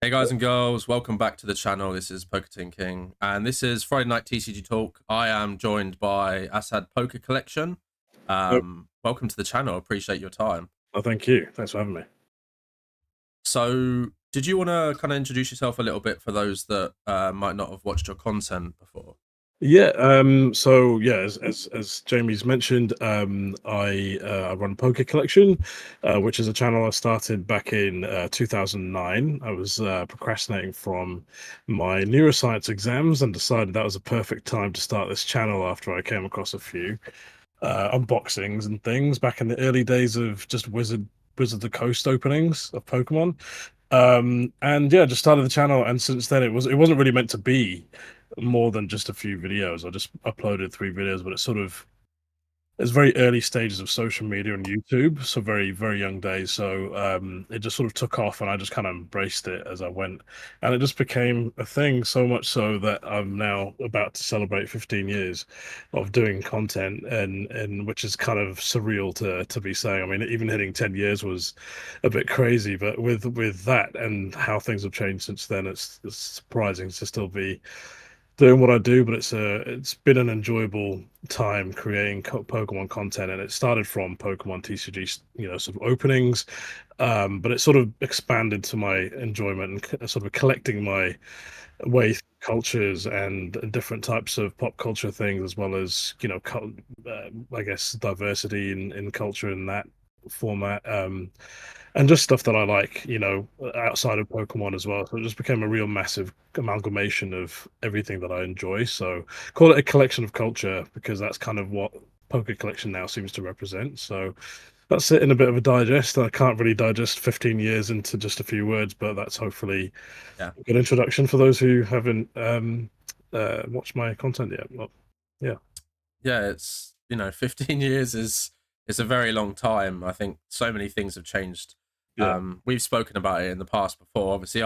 Hey guys and girls, welcome back to the channel. This is Poker King, and this is Friday Night TCG Talk. I am joined by Assad Poker Collection. Welcome to the channel. Appreciate your time. Oh, thank you. Thanks for having me. So, did you want to kind of introduce yourself a little bit for those that might not have watched your content before? Yeah. As Jamie's mentioned, I run a poker collection, which is a channel I started back in 2009. I was procrastinating from my neuroscience exams and decided that was a perfect time to start this channel after I came across a few unboxings and things back in the early days of just Wizard of the Coast openings of Pokemon. And yeah, just started the channel, and since then it wasn't really meant to be more than just a few videos. I just uploaded 3 videos, but it's very early stages of social media and YouTube, so very, very young days. So it just sort of took off, and I just kind of embraced it as I went, and it just became a thing. So much so that I'm now about to celebrate 15 years of doing content, and which is kind of surreal to be saying. I mean, even hitting 10 years was a bit crazy, but with that and how things have changed since then, it's surprising to still be doing what I do, but it's been an enjoyable time creating Pokemon content, and it started from Pokemon TCG, sort of openings, but it sort of expanded to my enjoyment and sort of collecting my way through cultures and different types of pop culture things, as well as I guess diversity in culture in that format. And just stuff that I like, outside of Pokemon as well. So it just became a real massive amalgamation of everything that I enjoy. So call it a collection of culture, because that's kind of what Poker Collection now seems to represent. So that's it in a bit of a digest. I can't really digest 15 years into just a few words, but that's hopefully Yeah, a good introduction for those who haven't watched my content yet. Well, yeah. yeah. It's 15 years is a very long time. I think so many things have changed. Yeah. We've spoken about it in the past before. Obviously,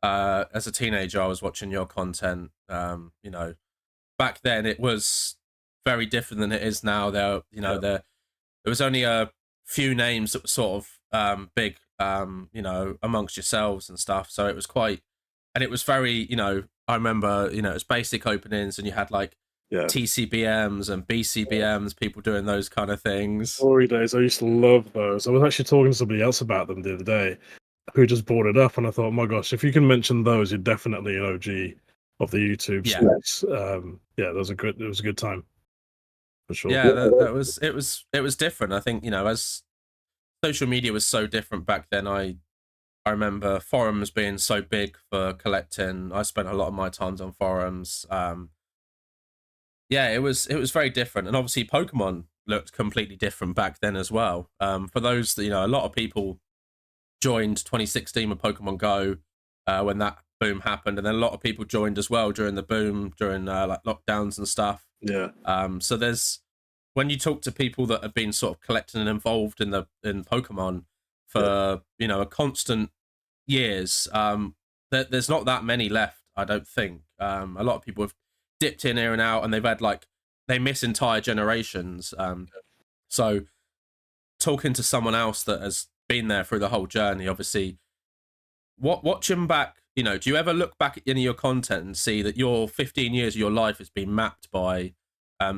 as a teenager, I was watching your content. Back then it was very different than it is now. There was only a few names that were sort of big, amongst yourselves and stuff. So it was quite, and it was very, I remember, it was basic openings, and you had like Yeah. TCBMs and BCBMs, people doing those kind of things. Glory days. I used to love those. I was actually talking to somebody else about them the other day who just brought it up, and I thought, my gosh, if you can mention those, you're definitely an OG of the YouTube Yeah, space. Yeah, it was a good time for sure. yeah, it was different. I think as social media was so different back then. I remember forums being so big for collecting. I spent a lot of my times on forums. Yeah, it was very different, and obviously Pokemon looked completely different back then as well. For those that a lot of people joined 2016 with Pokemon Go when that boom happened, and then a lot of people joined as well during the boom during like lockdowns and stuff. Yeah. So there's when you talk to people that have been sort of collecting and involved in Pokemon Yeah. for a constant years, there's not that many left. I don't think. A lot of people have dipped in here and out, and they've had they miss entire generations. So talking to someone else that has been there through the whole journey, obviously, watching back, do you ever look back at any of your content and see that your 15 years of your life has been mapped by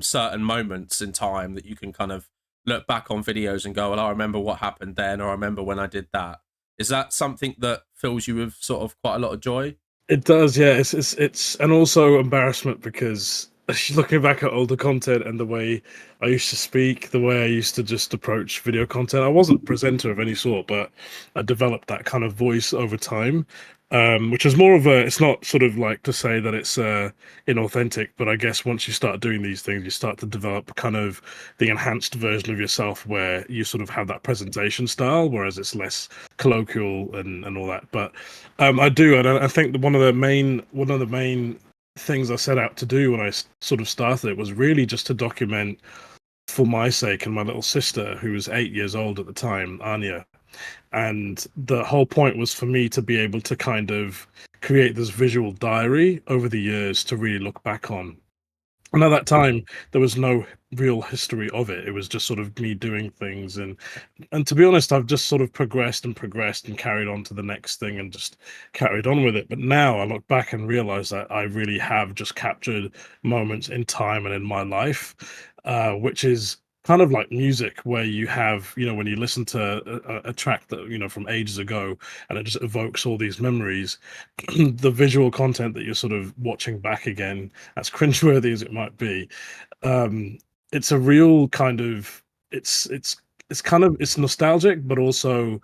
certain moments in time that you can kind of look back on videos and go, well, I remember what happened then, or I remember when I did that. Is that something that fills you with sort of quite a lot of joy? It does, yeah. It's and also embarrassment, because looking back at older content and the way I used to speak, the way I used to just approach video content, I wasn't a presenter of any sort, but I developed that kind of voice over time, which is more of a. It's not sort of like to say that it's inauthentic, but I guess once you start doing these things, you start to develop kind of the enhanced version of yourself, where you sort of have that presentation style, whereas it's less colloquial and all that. But I do, and I think that one of the main things I set out to do when I sort of started it was really just to document, for my sake and my little sister, who was 8 years old at the time, Anya. And the whole point was for me to be able to kind of create this visual diary over the years to really look back on, And at that time, there was no real history of it. It was just sort of me doing things, and to be honest, I've just sort of progressed and progressed and carried on to the next thing and just carried on with it. But now I look back and realize that I really have just captured moments in time and in my life, which is kind of like music, where you have, when you listen to a track that, from ages ago, and it just evokes all these memories. The visual content that you're sort of watching back again, as cringeworthy as it might be, um, it's a real kind of it's kind of it's nostalgic, but also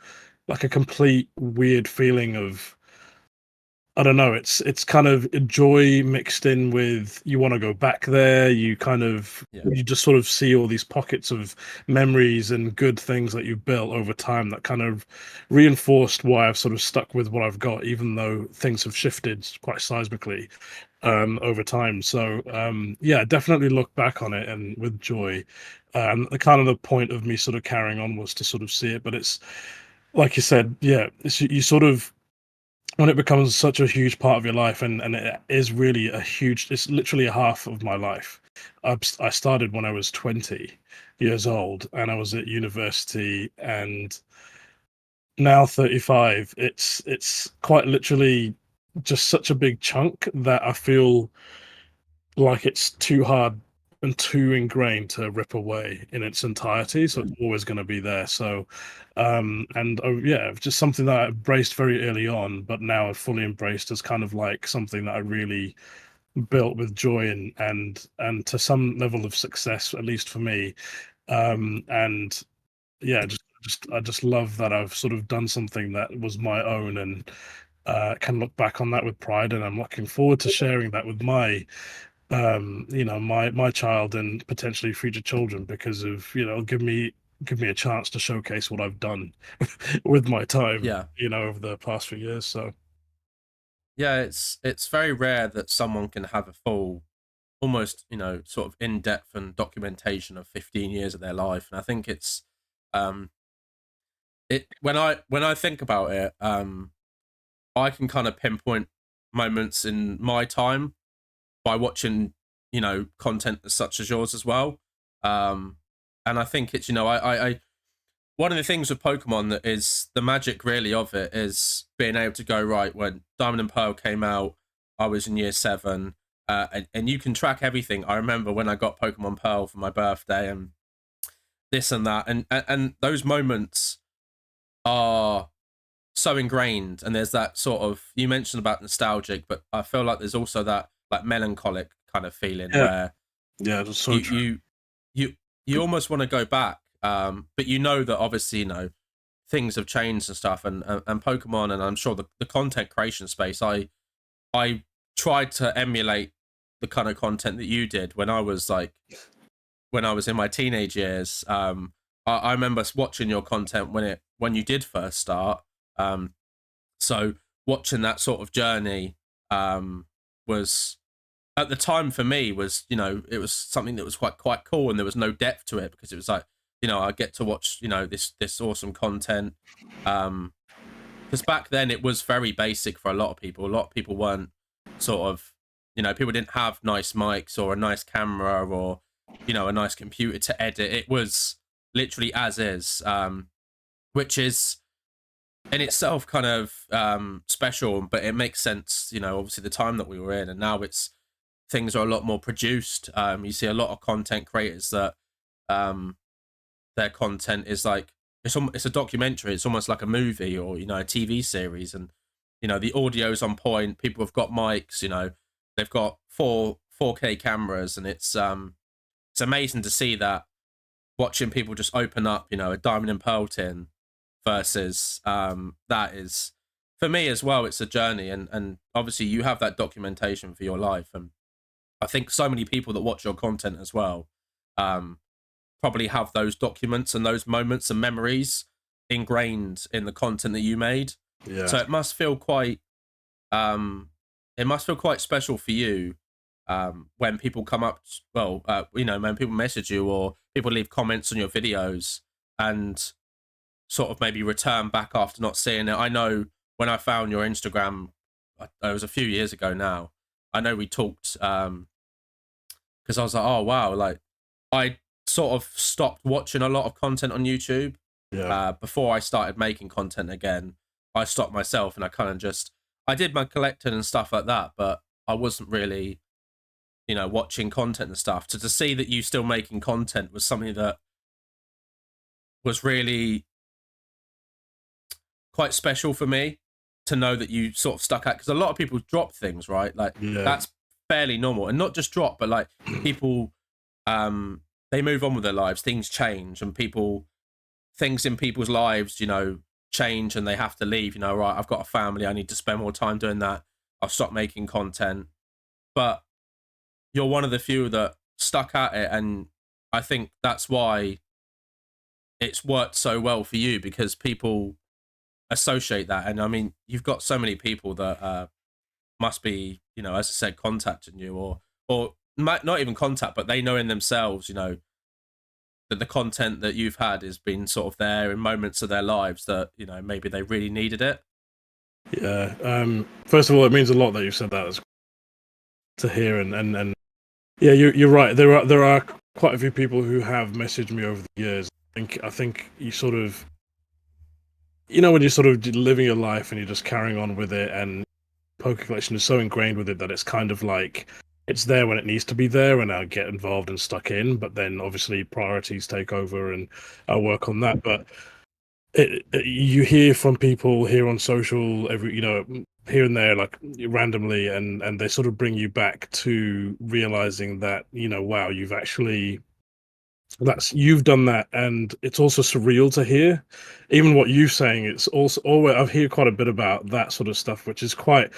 like a complete weird feeling of, I don't know, it's kind of a joy mixed in with, you wanna go back there, Yeah. you just sort of see all these pockets of memories and good things that you've built over time that kind of reinforced why I've sort of stuck with what I've got, even though things have shifted quite seismically, over time. So, yeah, definitely look back on it and with joy. The kind of the point of me sort of carrying on was to sort of see it, but it's like you said, yeah, you sort of, when it becomes such a huge part of your life, and it is really it's literally a half of my life. I started when I was 20 years old, and I was at university, and now 35. It's quite literally just such a big chunk that I feel like it's too hard and too ingrained to rip away in its entirety, so Yeah. it's always going to be there. So, and yeah, just something that I embraced very early on, but now I've fully embraced as kind of like something that I really built with joy, and to some level of success, at least for me. And yeah, just I just love that I've sort of done something that was my own, and can look back on that with pride, and I'm looking forward to sharing that with my child and potentially future children, because of, give me a chance to showcase what I've done with my time, Yeah. over the past few years. So Yeah, it's very rare that someone can have a full, almost, sort of in-depth and documentation of 15 years of their life. And I think it's um it when I think about it, I can kind of pinpoint moments in my time by watching, content such as yours as well. Um and I think it's, I one of the things with Pokemon that is the magic really of it is being able to go, right, when Diamond and Pearl came out, I was in year 7, and you can track everything. I remember when I got Pokemon Pearl for my birthday and this and that, and those moments are so ingrained. And there's that sort of, you mentioned about nostalgic, but I feel like there's also that like melancholic kind of feeling yeah, where yeah, that's so you true. you you you almost want to go back, but you know that obviously, things have changed and stuff, and Pokemon, and I'm sure the content creation space, I tried to emulate the kind of content that you did when I was like, when I was in my teenage years. I remember watching your content when you did first start. um so watching that sort of journey, was, at the time for me, was, it was something that was quite cool, and there was no depth to it, because it was like, I get to watch, this awesome content. Because back then it was very basic for a lot of people. A lot of people weren't sort of, people didn't have nice mics or a nice camera, or, a nice computer to edit. It was literally as is, which is in itself kind of special, but it makes sense, obviously the time that we were in. And now it's, things are a lot more produced. You see a lot of content creators that, um, their content is like, it's a documentary. It's almost like a movie, or, a TV series. And, the audio's on point. People have got mics. They've got 4K cameras, and it's amazing to see that, watching people just open up, a Diamond and Pearl tin, versus, that is, for me as well, it's a journey. And obviously you have that documentation for your life. And I think so many people that watch your content as well, um, probably have those documents and those moments and memories ingrained in the content that you made. Yeah, So um, it must feel quite special for you, when people come up, well, when people message you, or people leave comments on your videos, and sort of maybe return back after not seeing it. I know when I found your Instagram, it was a few years ago now. I know we talked, because I was like, oh wow, like I sort of stopped watching a lot of content on YouTube Yeah. before I started making content again. I stopped myself and I kind of just I did my collecting and stuff like that, but I wasn't really, watching content and stuff. To see that you still making content was something that was really quite special for me, to know that you sort of stuck out, because a lot of people drop things, right? Like Yeah. that's fairly normal, and not just drop, but like people, they move on with their lives, things change, and things in people's lives, change, and they have to leave. Right, I've got a family, I need to spend more time doing that. I'll stop making content. But you're one of the few that stuck at it, and I think that's why it's worked so well for you, because people associate that. And I mean, you've got so many people that must be, as I said, contacting you, or might not even contact, but they know in themselves, that the content that you've had has been sort of there in moments of their lives that, maybe they really needed it. Yeah. First of all, it means a lot that you said that as to hear, and yeah, you're right. There are quite a few people who have messaged me over the years. I think you sort of, when you're sort of living your life and you're just carrying on with it, and poker collection is so ingrained with it that it's kind of like it's there when it needs to be there, and I get involved and stuck in. But then obviously priorities take over, and I work on that. But you hear from people here on social here and there, like randomly, and they sort of bring you back to realizing that, wow, you've done that. And it's also surreal to hear even what you're saying. It's also always, I've heard quite a bit about that sort of stuff, which is quite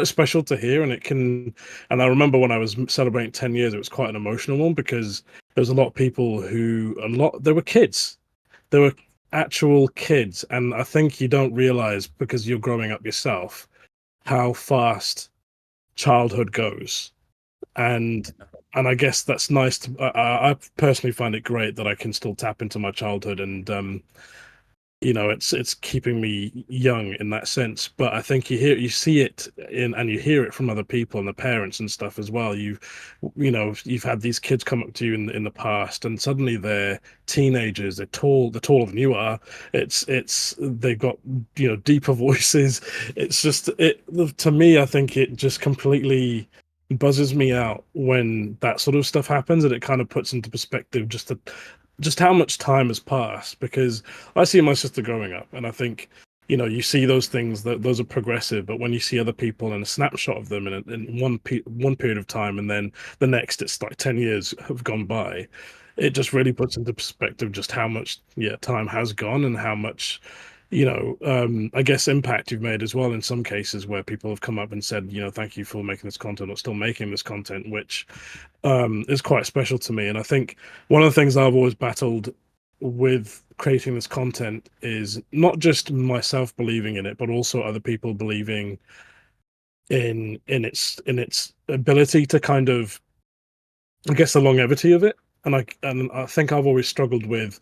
special to hear. And I remember when I was celebrating 10 years, it was quite an emotional one, because there's a lot of people they were kids. They were actual kids. And I think you don't realize, because you're growing up yourself, how fast childhood goes. And I guess that's nice to, I personally find it great that I can still tap into my childhood, and it's keeping me young in that sense. But I think you see it and you hear it from other people and the parents and stuff as well. You've had these kids come up to you in the past, and suddenly they're teenagers. They're taller than you are. It's they've got, deeper voices. It's just, to me, I think it just completely buzzes me out when that sort of stuff happens, and it kind of puts into perspective just how much time has passed. Because I see my sister growing up, and I think, you see those things, that those are progressive, but when you see other people and a snapshot of them in one period of time, and then the next, it's like 10 years have gone by, it just really puts into perspective just how much, time has gone, and how much, I guess, impact you've made as well, in some cases where people have come up and said, thank you for making this content, or still making this content, which is quite special to me. And I think one of the things I've always battled with creating this content is not just myself believing in it, but also other people believing in its ability to kind of, I guess, the longevity of it. And I think I've always struggled with,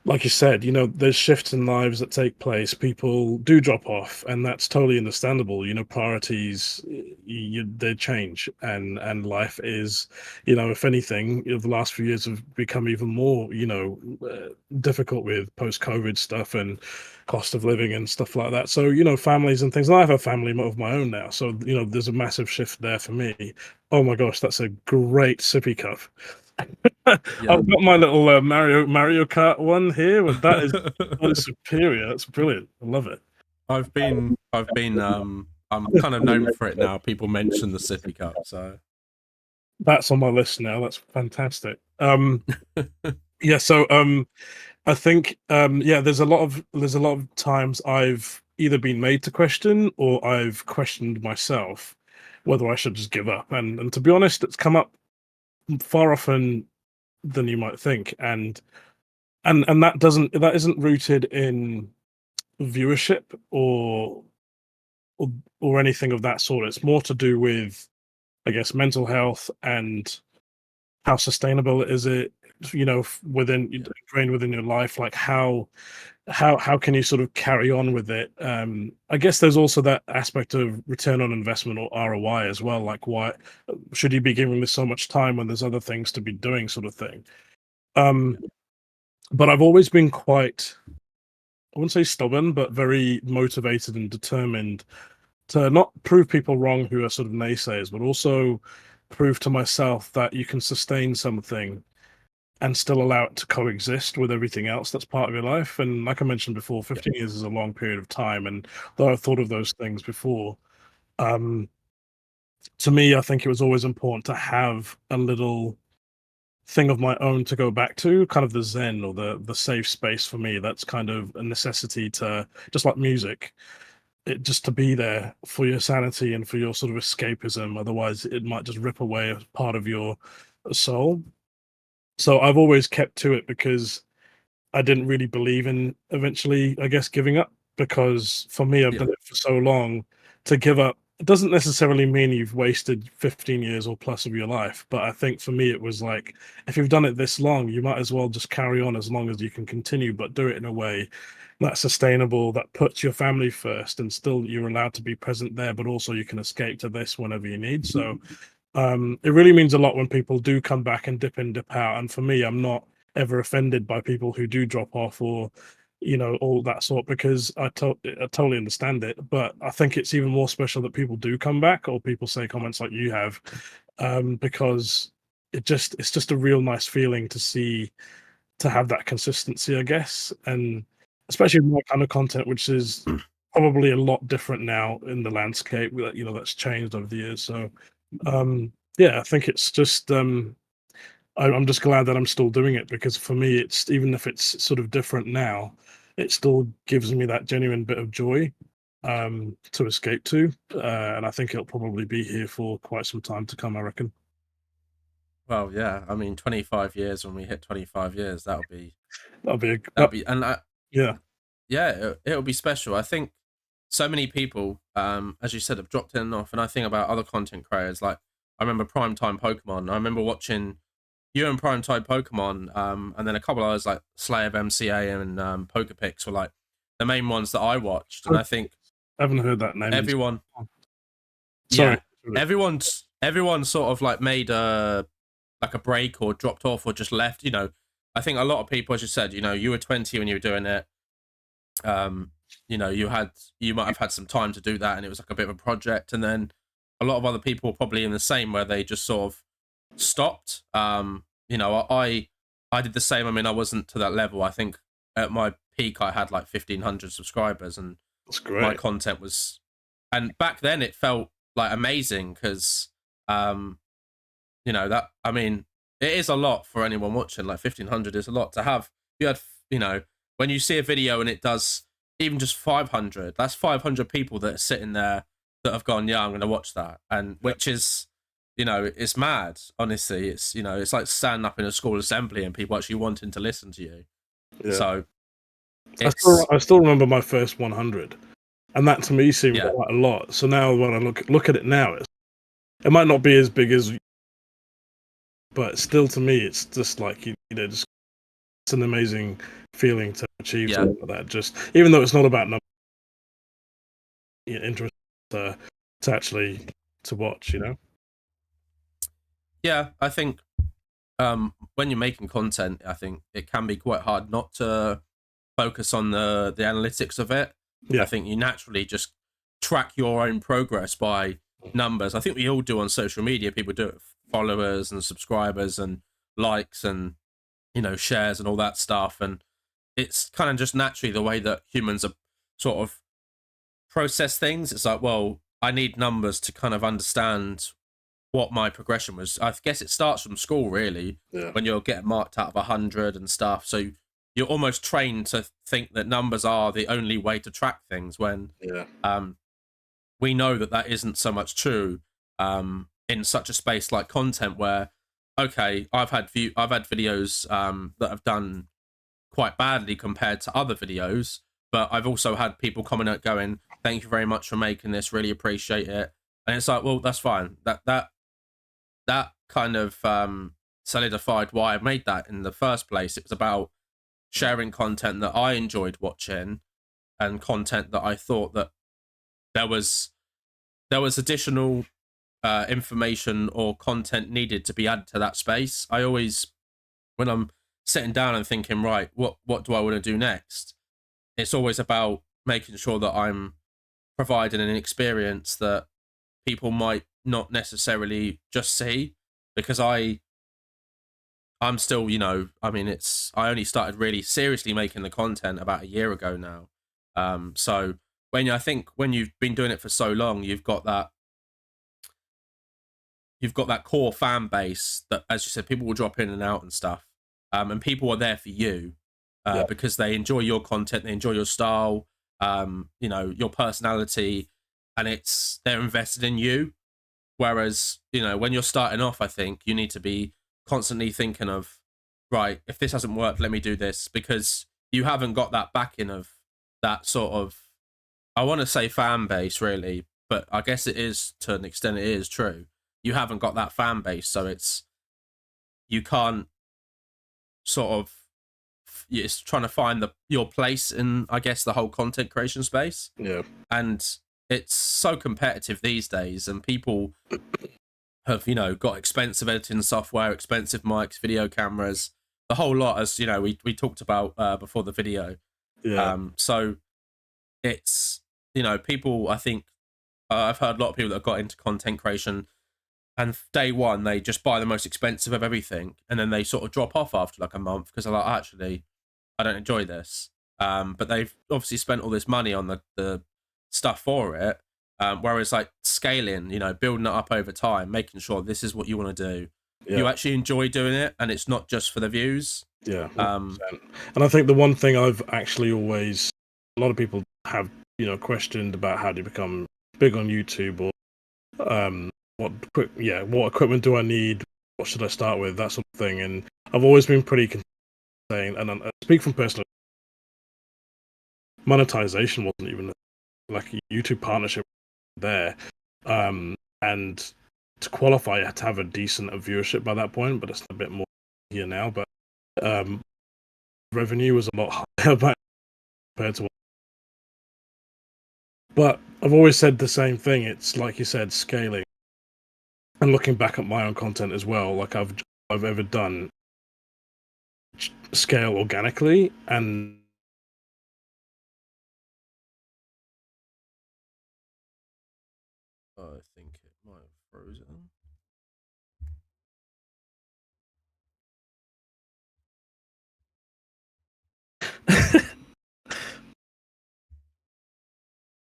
like you said, there's shifts in lives that take place. People do drop off, and that's totally understandable. Priorities, they change, and life is, if anything, the last few years have become even more, difficult with post-COVID stuff and cost of living and stuff like that. So, families and things. And I have a family of my own now, so there's a massive shift there for me. Oh my gosh, that's a great sippy cup. Yeah. I've got my little Mario Kart one here, but that is superior. That's brilliant. I love it. I'm kind of known for it now. People mention the sippy cup, so That's on my list now. That's fantastic. Yeah. So I think yeah, there's a lot of times I've either been made to question, or I've questioned myself whether I should just give up. And to be honest, it's come up far often than you might think. And that isn't rooted in viewership, or anything of that sort. It's more to do with, I guess, mental health, and how sustainable is it, within yeah. ingrained within your life, like how how can you sort of carry on with it? I guess there's also that aspect of return on investment or ROI as well. Like, why should you be giving this so much time when there's other things to be doing, sort of thing. Um, but I've always been quite, I wouldn't say stubborn, but very motivated and determined to not prove people wrong who are sort of naysayers, but also prove to myself that you can sustain something and still allow it to coexist with everything else that's part of your life. And like I mentioned before, Yeah, 15 years is a long period of time. And though I've thought of those things before, um, to me, I think it was always important to have a little thing of my own to go back to, kind of the zen or the safe space for me. That's kind of a necessity to, just like music, it just to be there for your sanity and for your sort of escapism. Otherwise, it might just rip away a part of your soul. So I've always kept to it because I didn't really believe in eventually, I guess, giving up, because for me, I've yeah, done it for so long. To give up, it doesn't necessarily mean you've wasted 15 years or plus of your life. But I think for me, it was like, if you've done it this long, you might as well just carry on as long as you can continue, but do it in a way that's sustainable, that puts your family first, and still you're allowed to be present there, but also you can escape to this whenever you need. So it really means a lot when people do come back and dip in, dip out. And for me, I'm not ever offended by people who do drop off or, all that sort, because I totally understand it. But I think it's even more special that people do come back or people say comments like you have, because it's just a real nice feeling to see, to have that consistency, I guess. And especially with my kind of content, which is probably a lot different now in the landscape that, that's changed over the years. So yeah, I think it's just I'm just glad that I'm still doing it, because for me, it's, even if it's sort of different now, it still gives me that genuine bit of joy to escape to, and I think it'll probably be here for quite some time to come, I reckon. well, yeah, I mean, 25 years, when we hit 25 years, That'll be that'll be, and yeah, yeah, it'll be special. I think so many people, as you said, have dropped in and off. And I think about other content creators. Like, I remember Primetime Pokemon. I remember watching you and Primetime Pokemon, and then a couple others like Slay of MCA and Pokerpix were like the main ones that I watched. And I think I haven't heard that name in so everyone, long. Sorry. yeah, everyone sort of like made a like a break or dropped off or just left. I think a lot of people, as you said, you were 20 when you were doing it. um you might have had some time to do that, and it was like a bit of a project. And then a lot of other people were probably in the same, where they just sort of stopped. I did the same. I mean, I wasn't to that level. I think at my peak I had like 1,500 subscribers, and That's my great. content was, and back then it felt like amazing, because um that, I mean, it is a lot for anyone watching. Like 1,500 is a lot to have. You had, when you see a video and it does even just 500, that's 500 people that are sitting there that have gone, yeah, I'm going to watch that. And Yeah, which is, it's mad. Honestly, it's like standing up in a school assembly and people actually wanting to listen to you. yeah. So it's, I still remember my first 100, and that to me seemed yeah, quite a lot. So now when I look at it now, it might not be as big as, but still to me, it's just like, just, it's an amazing feeling to achieve yeah, something like that. Just even though it's not about numbers, interest to actually to watch. yeah. I think when you're making content, I think it can be quite hard not to focus on the analytics of it. I Yeah, think you naturally just track your own progress by numbers. I think we all do on social media. People do it with followers and subscribers and likes and shares and all that stuff. And it's kind of just naturally the way that humans are sort of process things. It's like, well, I need numbers to kind of understand what my progression was. I guess it starts from school, really, yeah, when you're getting marked out of 100 and stuff. So you're almost trained to think that numbers are the only way to track things, when yeah, um, we know that that isn't so much true in such a space like content, where, okay, I've had videos that have done quite badly compared to other videos, but I've also had people coming out going, "Thank you very much for making this. Really appreciate it." And it's like, well, that's fine. That kind of solidified why I made that in the first place. It was about sharing content that I enjoyed watching and content that I thought that there was additional information or content needed to be added to that space. I always, when I'm sitting down and thinking, right, what do I want to do next? It's always about making sure that I'm providing an experience that people might not necessarily just see, because I'm still, I mean, I only started really seriously making the content about a year ago now. So I think when you've been doing it for so long, you've got that core fan base that, as you said, people will drop in and out and stuff. And people are there for you because they enjoy your content, they enjoy your style, your personality, and they're invested in you. Whereas, when you're starting off, I think you need to be constantly thinking of, right, if this hasn't worked, let me do this, because you haven't got that backing of that sort of, I want to say fan base, really, but I guess it is, to an extent, it is true. You haven't got that fan base, so you can't sort of, it's trying to find your place in, I guess, the whole content creation space. Yeah. And it's so competitive these days, and people have, got expensive editing software, expensive mics, video cameras, the whole lot, as we talked about before the video. Yeah. So it's, people, I think, I've heard a lot of people that have got into content creation, and day one they just buy the most expensive of everything, and then they sort of drop off after like a month because they're like, actually, I don't enjoy this. But they've obviously spent all this money on the stuff for it. Whereas like scaling, building it up over time, making sure this is what you want to do. Yeah. You actually enjoy doing it, and it's not just for the views. Yeah. 100%. And I think the one thing I've actually always, a lot of people have, questioned about how do you become big on YouTube, or what equipment do I need? What should I start with? That sort of thing. And I've always been pretty saying, and I speak from personal, monetization wasn't even like a YouTube partnership there. And to qualify, you had to have a decent viewership by that point, but it's a bit more here now. But revenue was a lot higher back compared to. But I've always said the same thing. It's like you said, scaling. And looking back at my own content as well, like I've ever done scale organically, and I think it might have frozen.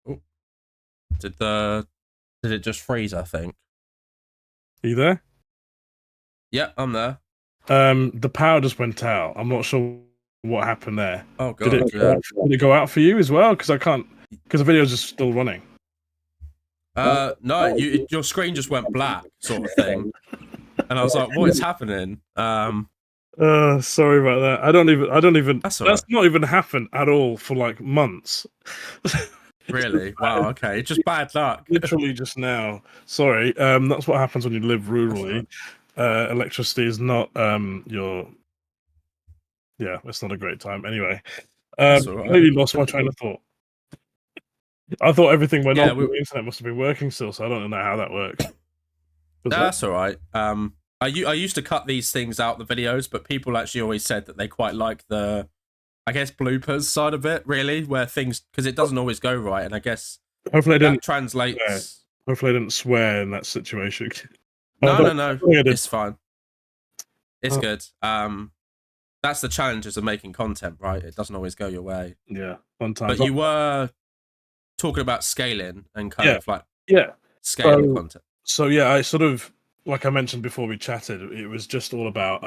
Oh. Did it just freeze, I think? Are you there? Yeah, I'm there. The power just went out. I'm not sure what happened there. Oh god, did it go out for you as well? Because I can't, because the video's just still running. No, your screen just went black, sort of thing, and I was like, "What is happening?" Sorry about that. I don't even. That's not even happened at all for like months. Really? Wow. Okay, just bad luck. Literally just now. Sorry. That's what happens when you live rurally. Electricity is not your. Yeah, it's not a great time. Anyway, completely lost my train of thought. I thought everything went off. The internet must have been working still, so I don't know how that works. That's all right. I used to cut these things out, the videos, but people actually always said that they quite like the, I guess, bloopers side of it, really, where things, because it doesn't always go right, and I guess hopefully that translates. Swear. Hopefully I didn't swear in that situation. No, it's fine. It's good. That's the challenges of making content, right? It doesn't always go your way. Yeah, fun time. But you were talking about scaling and kind of like scaling content. So yeah, I sort of, like I mentioned before we chatted, it was just all about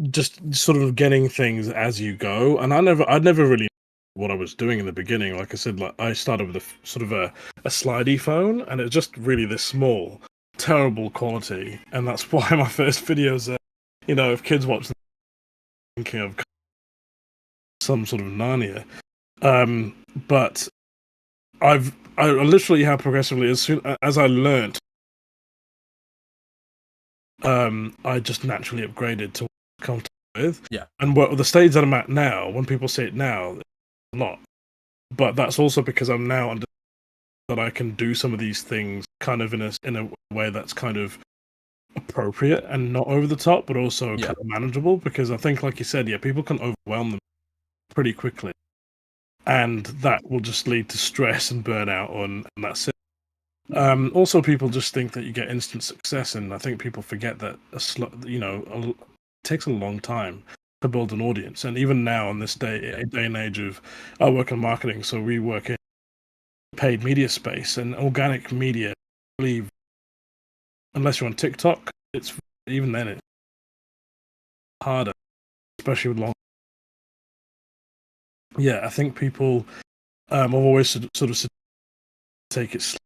just sort of getting things as you go. And I'd never really knew what I was doing in the beginning. Like I said, like I started with a sort of a slidey phone, and it's just really this small, terrible quality. And that's why my first videos are, if kids watch them, thinking of some sort of Narnia. But I literally have progressively, as soon as I learnt I just naturally upgraded to what I'm comfortable with. Yeah. And what the stage that I'm at now, when people say it now, it's a lot. But that's also because I'm now under that I can do some of these things kind of in a way that's kind of appropriate and not over the top, but also Yeah. kind of manageable. Because I think, like you said, yeah, people can overwhelm them pretty quickly, and that will just lead to stress and burnout, and that's it. Also, people just think that you get instant success, and I think people forget that it takes a long time to build an audience. And even now, in this day and age of, I work in marketing, so we work in paid media space and organic media. I believe, unless you're on TikTok, it's even then it's harder, especially with long. Yeah, I think people have always sort of take it slow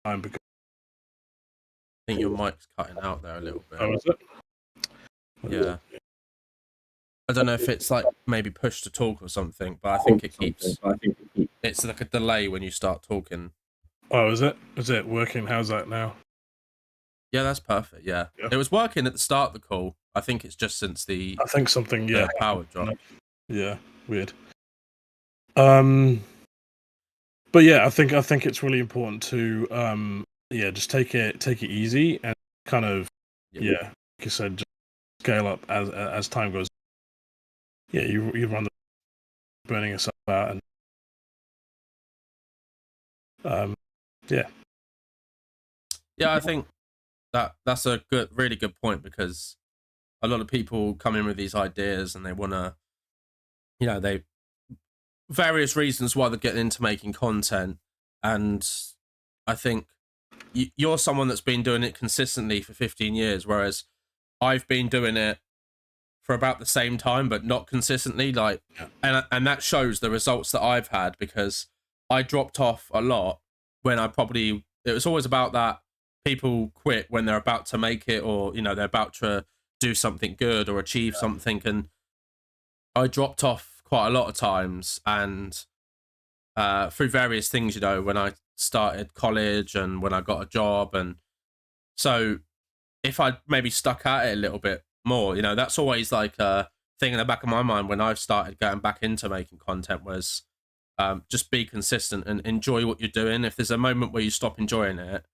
time because. I think your mic's cutting out there a little bit. Oh, is it? Yeah. I don't know if it's like maybe push to talk or something, but I think it keeps. It's like a delay when you start talking. Oh, is it? Is it working? How's that now? Yeah, that's perfect. Yeah. It was working at the start of the call. I think it's just since the I think something. Yeah, power drop. yeah, weird. But yeah, I think it's really important to just take it easy and kind of like you said, just scale up as time goes. Yeah, you run the burning yourself out and yeah. Yeah, I think that's a really good point, because a lot of people come in with these ideas and they want to, they various reasons why they're getting into making content. And I think you're someone that's been doing it consistently for 15 years, whereas I've been doing it for about the same time, but not consistently. And that shows the results that I've had, because I dropped off a lot when it was always about that people quit when they're about to make it, or, they're about to do something good or achieve something. And I dropped off quite a lot of times, and through various things, when I started college and when I got a job. And so if I maybe stuck at it a little bit more, that's always like a thing in the back of my mind when I've started getting back into making content, was just be consistent and enjoy what you're doing. If there's a moment where you stop enjoying it,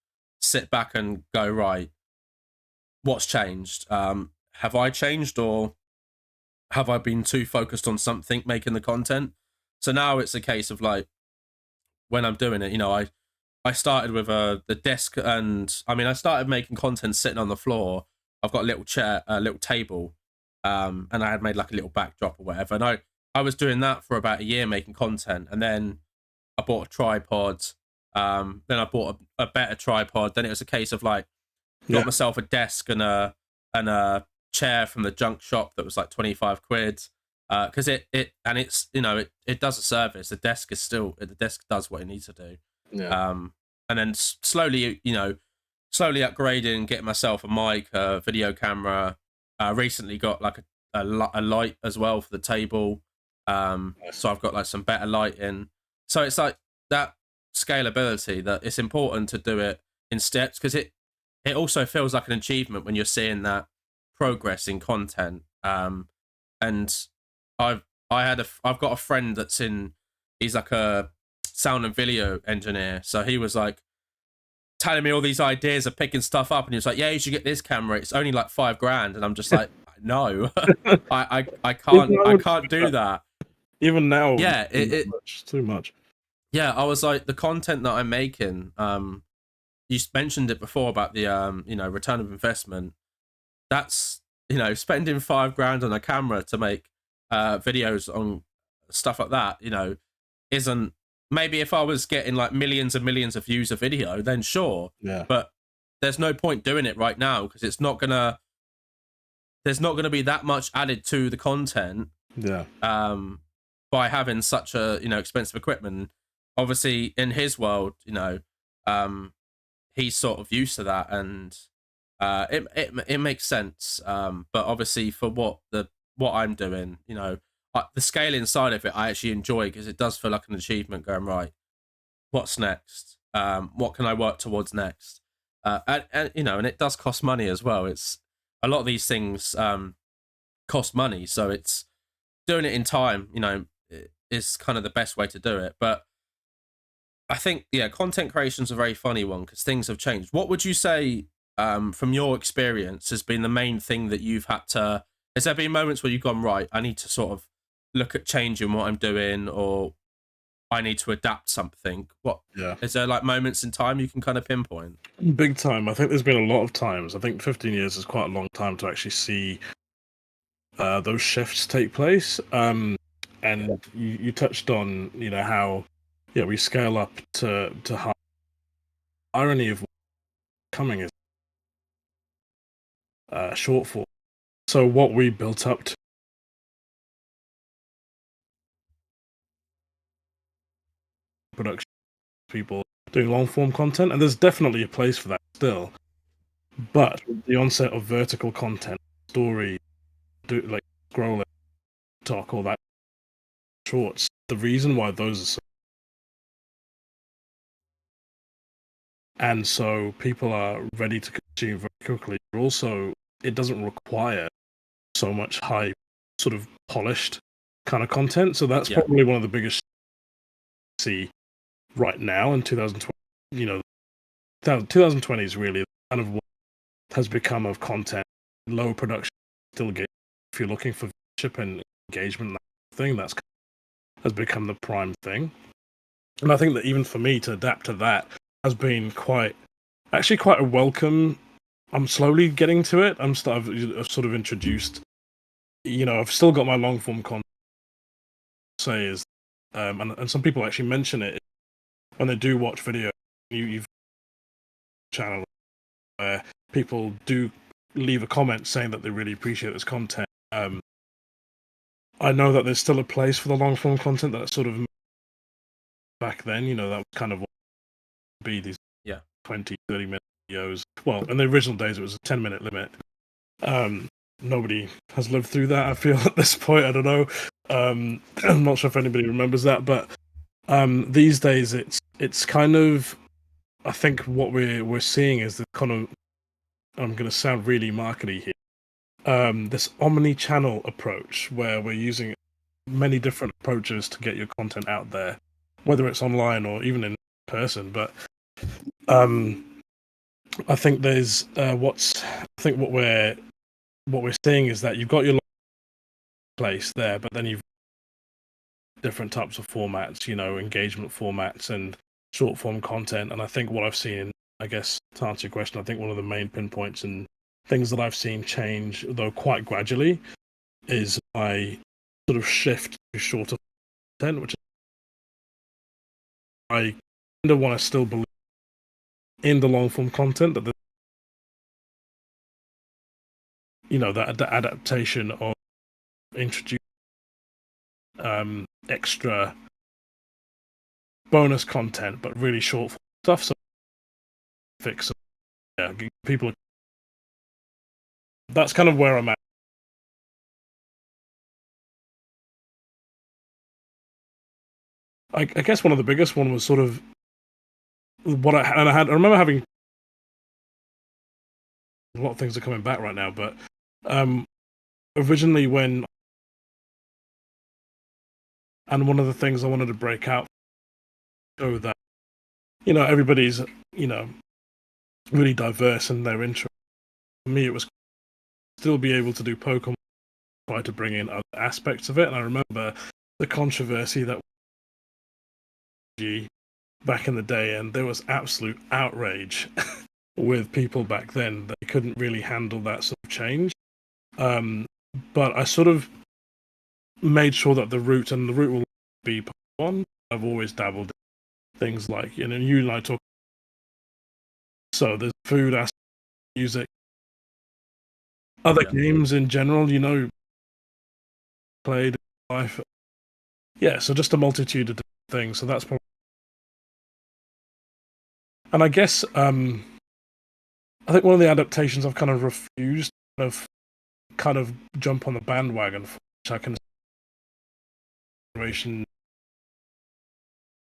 sit back and go, right, what's changed? Have I changed, or have I been too focused on something making the content? So now it's a case of like, when I'm doing it, I started with the desk, and I started making content sitting on the floor. I've got a little chair, a little table, and I had made like a little backdrop or whatever. And I was doing that for about a year, making content, and then I bought a tripod. Then I bought a better tripod. Then it was a case of like, got myself a desk and a chair from the junk shop that was like 25 quid. Because it does a service. The desk does what it needs to do. Yeah. And then slowly upgrading, getting myself a mic, a video camera. Recently got like a light as well for the table. So I've got like some better lighting. So it's like that scalability, that it's important to do it in steps, because it also feels like an achievement when you're seeing that progress in content. And I've got a friend he's like a sound and video engineer. So he was like telling me all these ideas of picking stuff up, and he was like, yeah, you should get this camera. It's only like $5,000. And I'm just like, no, I can't do that. Even now, yeah, it's too much. Yeah, I was like, the content that I'm making, you mentioned it before about the return of investment. That's, spending $5,000 on a camera to make videos on stuff like that, isn't. Maybe if I was getting like millions and millions of views a video, then sure. Yeah. But there's no point doing it right now, because there's not gonna be that much added to the content. Yeah. By having such a expensive equipment. Obviously, in his world, he's sort of used to that, and it makes sense. But obviously, for what I'm doing, the scaling side of it, I actually enjoy, because it does feel like an achievement. Going, right, what's next? What can I work towards next? And you know, and it does cost money as well. It's a lot of these things cost money, so it's doing it in time, you know, is kind of the best way to do it. But I think, yeah, content creation's a very funny one because things have changed. What would you say, from your experience, has been the main thing that you've had to? Has there been moments where you've gone, right, I need to sort of look at changing what I'm doing, or I need to adapt something? What Yeah. is there like moments in time you can kind of pinpoint? Big time. I think there's been a lot of times. I think 15 years is quite a long time to actually see those shifts take place. And you touched on, you know, how we scale up to high. Irony of what's coming is shortfall. So what we built up to production, people doing long form content, and there's definitely a place for that still. But the onset of vertical content, story, like scrolling, talk, all that shorts. The reason why those are so, and so people are ready to consume very quickly. Also, it doesn't require so much high, sort of polished kind of content. So that's Yeah, probably one of the biggest see right now in 2020. You know, 2020 is really kind of what has become of content, low production, still get. If you're looking for viewership and engagement, that thing that's has become the prime thing. And I think that even for me to adapt to that has been actually quite a welcome. I'm slowly getting to it. I've sort of introduced, you know, I've still got my long form content. Say is, and some people actually mention it when they do watch video. You've channel where people do leave a comment saying that they really appreciate this content. I know that there's still a place for the long form content that sort of back then, you know, that was kind of what would be these yeah, 20-30 minute videos. Well, in the original days, it was a 10-minute limit. Nobody has lived through that, I feel, at this point. I don't know. I'm not sure if anybody remembers that, but these days it's kind of, I think what we're seeing is the kind of, I'm going to sound really markety here, this omni-channel approach where we're using many different approaches to get your content out there, whether it's online or even in person. But I think there's what we're seeing is that you've got your place there, but then you've different types of formats, you know, engagement formats and short form content. And I think what I've seen, I guess, to answer your question, I think one of the main pinpoints and things that I've seen change, though quite gradually, is my sort of shift to shorter content, which I kind of want to still believe in the long form content that you know, that the adaptation of introducing extra bonus content, but really short stuff. So fix, yeah, people. That's kind of where I'm at. I guess one of the biggest one was sort of what I remember having a lot of things are coming back right now, but originally and one of the things I wanted to break out so that, you know, everybody's, you know, really diverse in their interest. For me, it was still be able to do Pokemon, try to bring in other aspects of it. And I remember the controversy that back in the day, and there was absolute outrage with people back then. They couldn't really handle that sort of change. But I sort of made sure that the route will be Pokemon. I've always dabbled in things like, you know, you and I talk. So there's food aspect, music, other games in general, you know, played life. Yeah, so just a multitude of things. So that's probably, and I guess I think one of the adaptations I've kind of refused kind of jump on the bandwagon for, which I can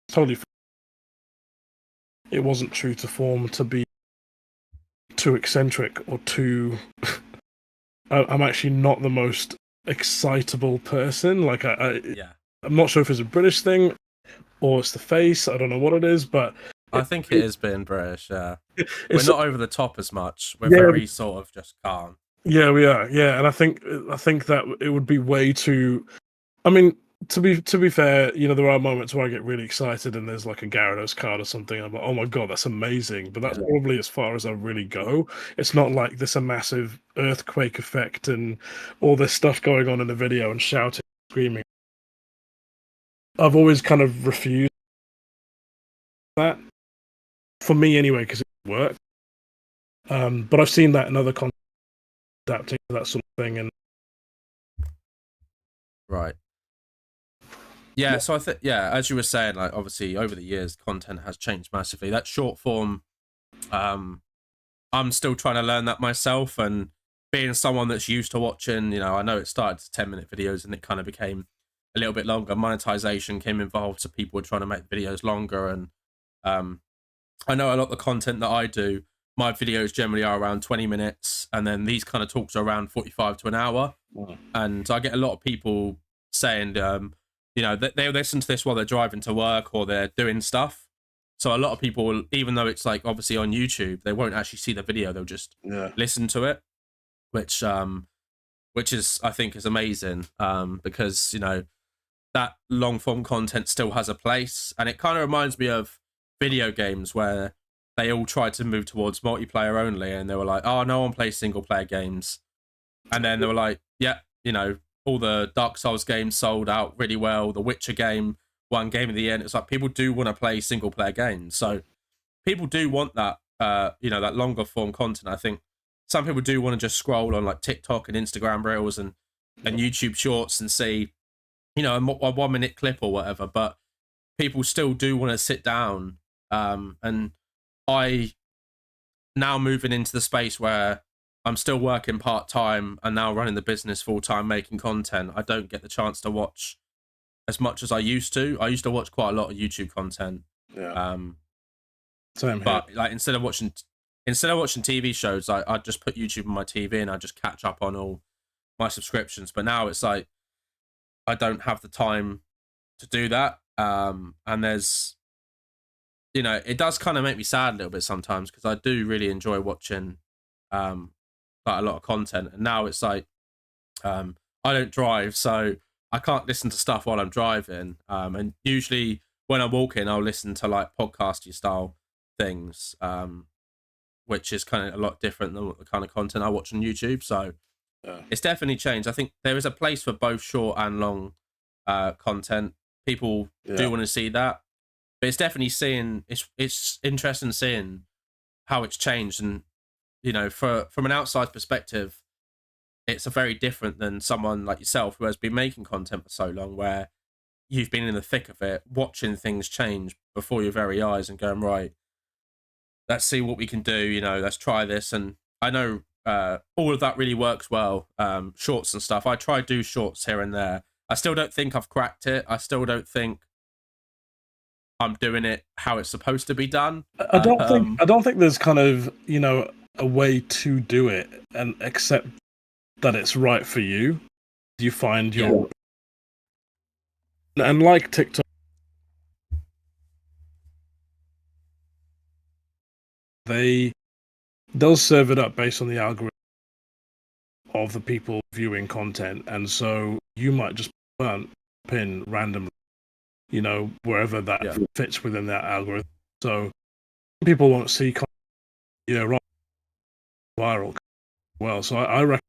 totally, it wasn't true to form to be too eccentric or too. I'm actually not the most excitable person. Like Yeah. I'm not sure if it's a British thing or it's the face. I don't know what it is, but I think it is being British. Yeah, we're it's not over the top as much. We're yeah, very sort of just calm. yeah, we are. Yeah, and I think that it would be way too. I mean, to be fair, there are moments where I get really excited and there's like a Gyarados card or something. I'm like, oh my god, that's amazing. But that's Yeah. probably as far as I really go. It's not like there's a massive earthquake effect and all this stuff going on in the video and shouting, screaming. I've always kind of refused that for me anyway because it works. But I've seen that in other content adapting to that sort of thing, and Right. Yeah, so I think, yeah, as you were saying, like obviously over the years, content has changed massively. That short form, um, I'm still trying to learn that myself, and being someone that's used to watching, I know it started as 10-minute videos and it kind of became a little bit longer. Monetization came involved, so people were trying to make videos longer, and um, I know a lot of the content that I do, my videos generally are around 20 minutes, and then these kind of talks are around 45 to an hour. And I get a lot of people saying, that they listen to this while they're driving to work or they're doing stuff. So a lot of people, even though it's like obviously on YouTube, they won't actually see the video; they'll just listen to it, which is I think is amazing, because that long form content still has a place, and it kind of reminds me of video games where they all tried to move towards multiplayer only, and they were like, "Oh, no one plays single player games," and then they were like, "Yeah, all the Dark Souls games sold out really well. The Witcher game won Game of the Year." And it's like people do want to play single player games, so people do want that, that longer form content. I think some people do want to just scroll on like TikTok and Instagram Reels and YouTube Shorts and see, a 1 minute clip or whatever. But people still do want to sit down. And I now moving into the space where I'm still working part time and now running the business full time, making content. I don't get the chance to watch as much as I used to. I used to watch quite a lot of YouTube content. Yeah. Same here. But like instead of watching TV shows, I just put YouTube on my TV and I just catch up on all my subscriptions. But now it's like I don't have the time to do that. And there's, it does kind of make me sad a little bit sometimes because I do really enjoy watching like a lot of content. And now it's like I don't drive, so I can't listen to stuff while I'm driving. And usually when I'm walking, I'll listen to like podcasty style things, which is kind of a lot different than the kind of content I watch on YouTube. So it's definitely changed. I think there is a place for both short and long content. People do want to see that, but it's definitely it's interesting seeing how it's changed. And from an outside perspective, it's a very different than someone like yourself who has been making content for so long, where you've been in the thick of it, watching things change before your very eyes and going, right, let's see what we can do, let's try this. And I know all of that really works well. Shorts and stuff, I try to do shorts here and there. I still don't think I've cracked it. I still don't think I'm doing it how it's supposed to be done. I don't think there's kind of a way to do it, and except that it's right for you. You find your and like TikTok, they'll serve it up based on the algorithm of the people viewing content, and so you might just pin randomly, wherever that fits within that algorithm. So people won't see content, viral. Well, so I reckon,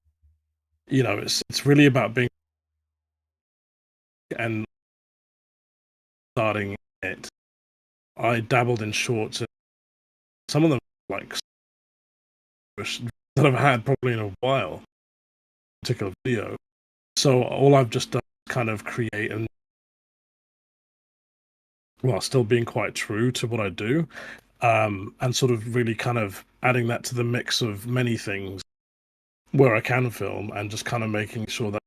it's really about being and starting it. I dabbled in shorts, and some of them like that I've had probably in a while, particular video. So all I've just done is kind of create and while still being quite true to what I do, and sort of really kind of adding that to the mix of many things where I can film and just kind of making sure that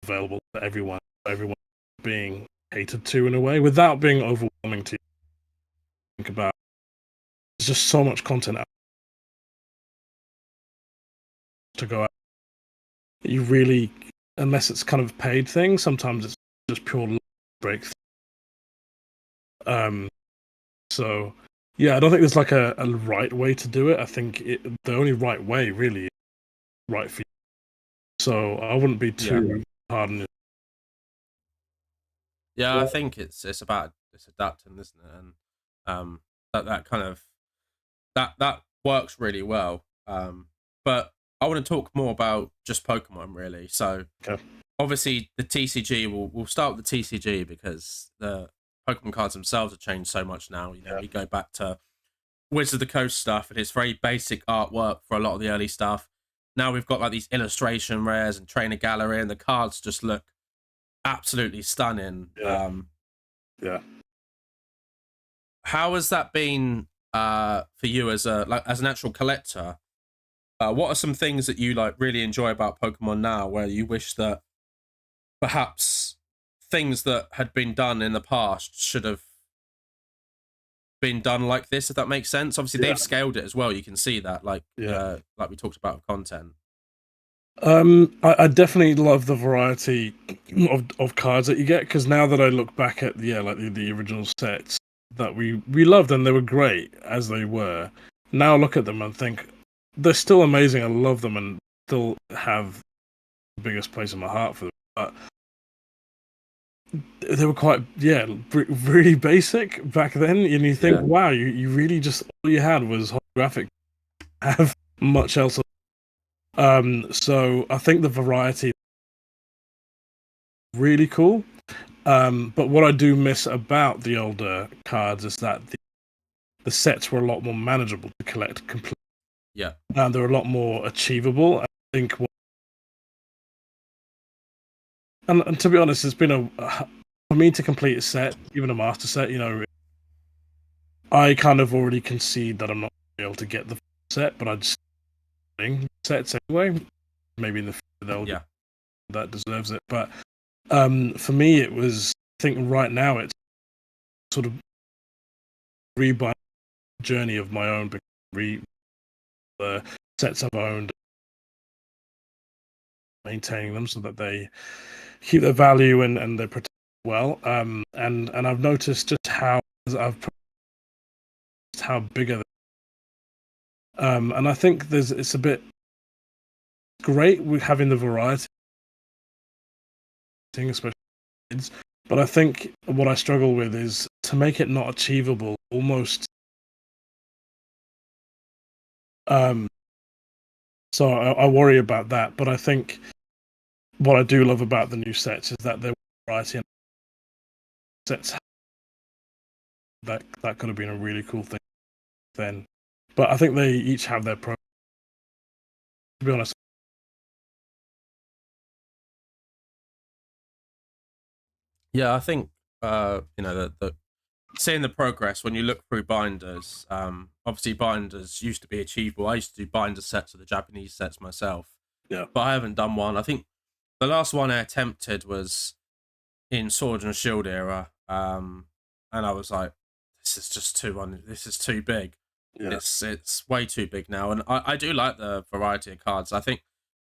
it's available to everyone being catered to in a way without being overwhelming to think about. There's just so much content out to go out. You really, unless it's kind of paid thing, sometimes it's just pure breakthrough. So yeah, I don't think there's like a right way to do it. I think the only right way really is right for you. So I wouldn't be too hard on it. Yeah, I think it's about adapting, isn't it? And that kind of that works really well. But I want to talk more about just Pokemon really. So obviously the TCG we'll start with the TCG because the Pokemon cards themselves have changed so much now. You know, we go back to Wizards of the Coast stuff and it's very basic artwork for a lot of the early stuff. Now we've got like these illustration rares and trainer gallery, and the cards just look absolutely stunning. Yeah. How has that been for you as an actual collector? What are some things that you like really enjoy about Pokemon now, where you wish that perhaps things that had been done in the past should have been done like this, if that makes sense? Obviously, they've scaled it as well. You can see that, like we talked about with content. I definitely love the variety of cards that you get, because now that I look back at like the original sets that we loved and they were great as they were, now I look at them and think they're still amazing. I love them and still have the biggest place in my heart for them. But they were quite really basic back then, and you think, wow, you really just all you had was holographic. Have much else. So I think the variety is really cool. But what I do miss about the older cards is that the sets were a lot more manageable to collect completely. Yeah. And they're a lot more achievable. I think. And to be honest, it's been for me to complete a set, even a master set, you know, I kind of already concede that I'm not able to get the set, but I just sets anyway. Maybe in the future they'll that deserves it. But for me, it was, I think right now it's sort of rebuy journey of my own, the sets I've owned, maintaining them so that they keep their value and they're protected well. And I've noticed just how bigger. And I think it's a bit great with having the variety, especially kids. But I think what I struggle with is to make it not achievable, almost. So I worry about that. But I think what I do love about the new sets is that they're variety and sets. That could have been a really cool thing then. But I think they each have their pro. To be honest. Yeah, I think you know the seeing the progress when you look through binders. Obviously binders used to be achievable. I used to do binder sets of the Japanese sets myself. Yeah. But I haven't done one. I think the last one I attempted was in Sword and Shield era. And I was like, this is just this is too big. Yeah. It's way too big now. And I do like the variety of cards. I think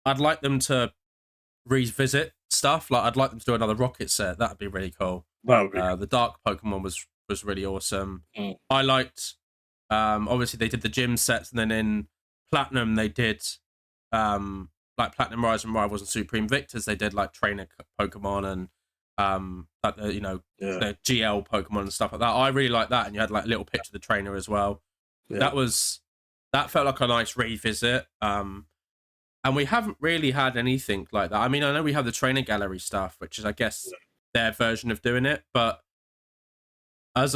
I'd like them to revisit stuff. Like I'd like them to do another Rocket set. That'd be really cool. That would be the Dark Pokemon was really awesome. Mm. I liked obviously they did the gym sets, and then in Platinum they did like Platinum Rise and Rivals and Supreme Victors, they did like trainer Pokemon and like the the GL Pokemon and stuff like that. I really like that, and you had like a little picture of the trainer as well. That felt like a nice revisit. And we haven't really had anything like that. I mean, I know we have the trainer gallery stuff, which is, I guess, their version of doing it. But as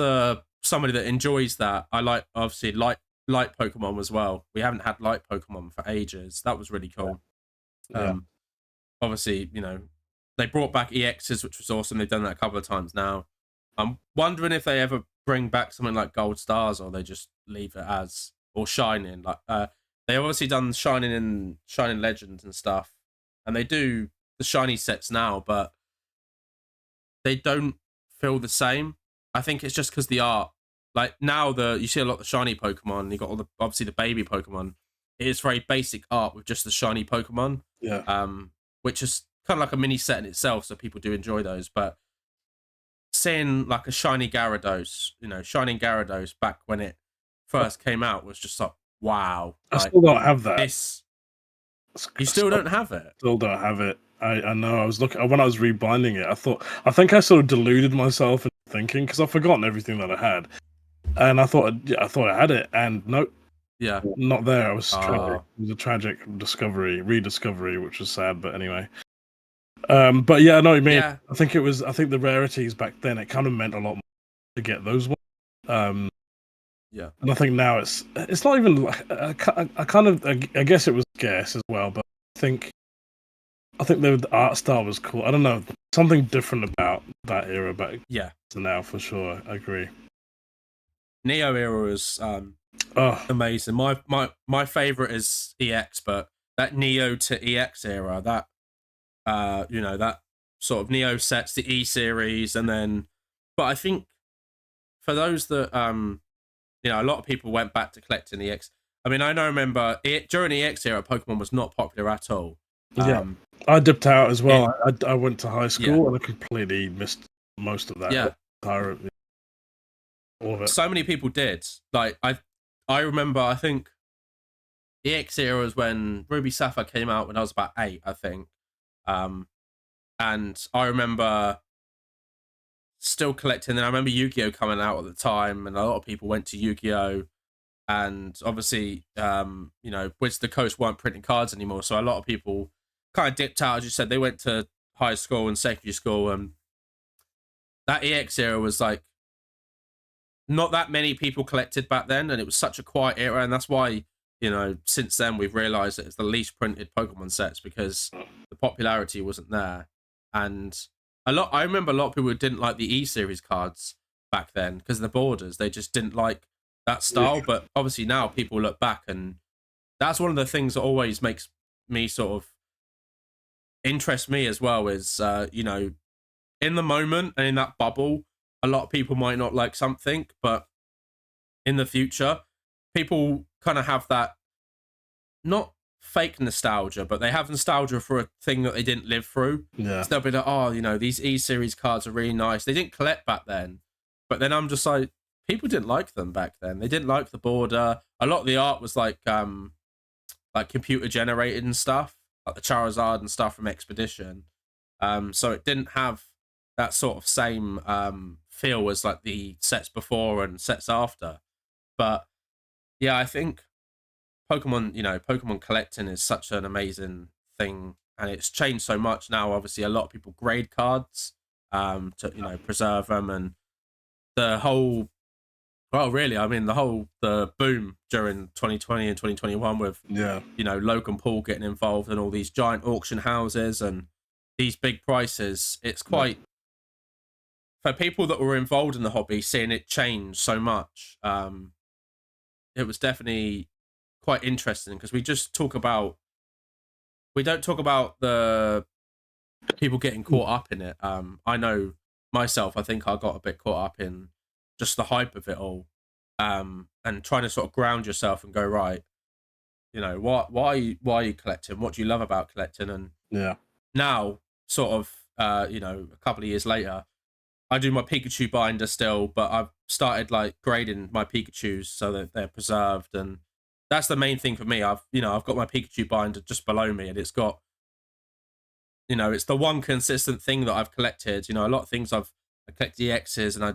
somebody that enjoys that, I like obviously light Pokemon as well. We haven't had light Pokemon for ages. That was really cool. Obviously, you know, they brought back EXs, which was awesome. They've done that a couple of times now. I'm wondering if they ever bring back something like Gold Stars, or they just leave it as, or Shining. Like they obviously done Shining and Shining Legends and stuff, and they do the shiny sets now, but they don't feel the same. I think it's just because the art, like now you see a lot of the shiny Pokemon. You got all the obviously the baby Pokemon. it is very basic art with just the shiny Pokemon. Yeah. Which is kind of like a mini set in itself, so people do enjoy those. But seeing like a shiny Gyarados, shining Gyarados back when it first came out was just like, wow. I Like, still don't have that. You still don't have it? Still don't have it. I know. I was looking when I was rebinding it. I think I sort of deluded myself into thinking, because I've forgotten everything that I had, and I thought I had it, and nope. Yeah, not there. It was tragic. It was a tragic rediscovery, which was sad. But anyway, but yeah, I know what you mean. Yeah. I think the rarities back then, it kind of meant a lot more to get those ones. Yeah, and I think now it's not even like I guess it was scarce as well, but I think the art style was cool. I don't know, something different about that era back to now for sure. I agree. Neo era is amazing. My favorite is EX, but that Neo to EX era, that that sort of Neo sets, the E series, and then, but I think for those that a lot of people went back to collecting EX. I mean, I remember during the EX era, Pokemon was not popular at all. I dipped out as well. I went to high school and I completely missed most of that. Yeah. All of it. So many people did. Like, I remember, I think EX era was when Ruby Sapphire came out when I was about 8, I think. And I remember still collecting. And I remember Yu-Gi-Oh coming out at the time, and a lot of people went to Yu-Gi-Oh. And obviously, Wizards of the Coast weren't printing cards anymore, so a lot of people kind of dipped out. As you said, they went to high school and secondary school, and that EX era was like, not that many people collected back then, and it was such a quiet era, and that's why, since then we've realized that it's the least printed Pokemon sets, because the popularity wasn't there. And I remember a lot of people who didn't like the E series cards back then because of the borders. They just didn't like that style. But obviously now people look back, and that's one of the things that always makes me sort of interest me as well, is in the moment and in that bubble, a lot of people might not like something, but in the future, people kind of have that, not fake nostalgia, but they have nostalgia for a thing that they didn't live through. Yeah. So they'll be like, these E-series cards are really nice. They didn't collect back then. But then I'm just like, people didn't like them back then. They didn't like the border. A lot of the art was like computer generated and stuff, like the Charizard and stuff from Expedition. So it didn't have that sort of same feel as like the sets before and sets after. But yeah, I think Pokemon collecting is such an amazing thing, and it's changed so much now. Obviously, a lot of people grade cards to preserve them, and the whole the boom during 2020 and 2021 with Logan Paul getting involved in all these giant auction houses and these big prices. It's quite, for people that were involved in the hobby, seeing it change so much. It was definitely quite interesting, because we don't talk about the people getting caught up in it. I know myself, I think I got a bit caught up in just the hype of it all, and trying to sort of ground yourself and go, right, why are you collecting? What do you love about collecting? And now, sort of, a couple of years later, I do my Pikachu binder still, but I've started like grading my Pikachus so that they're preserved, and that's the main thing for me. I've got my Pikachu binder just below me, and it's got, it's the one consistent thing that I've collected. A lot of things I collect EXs, and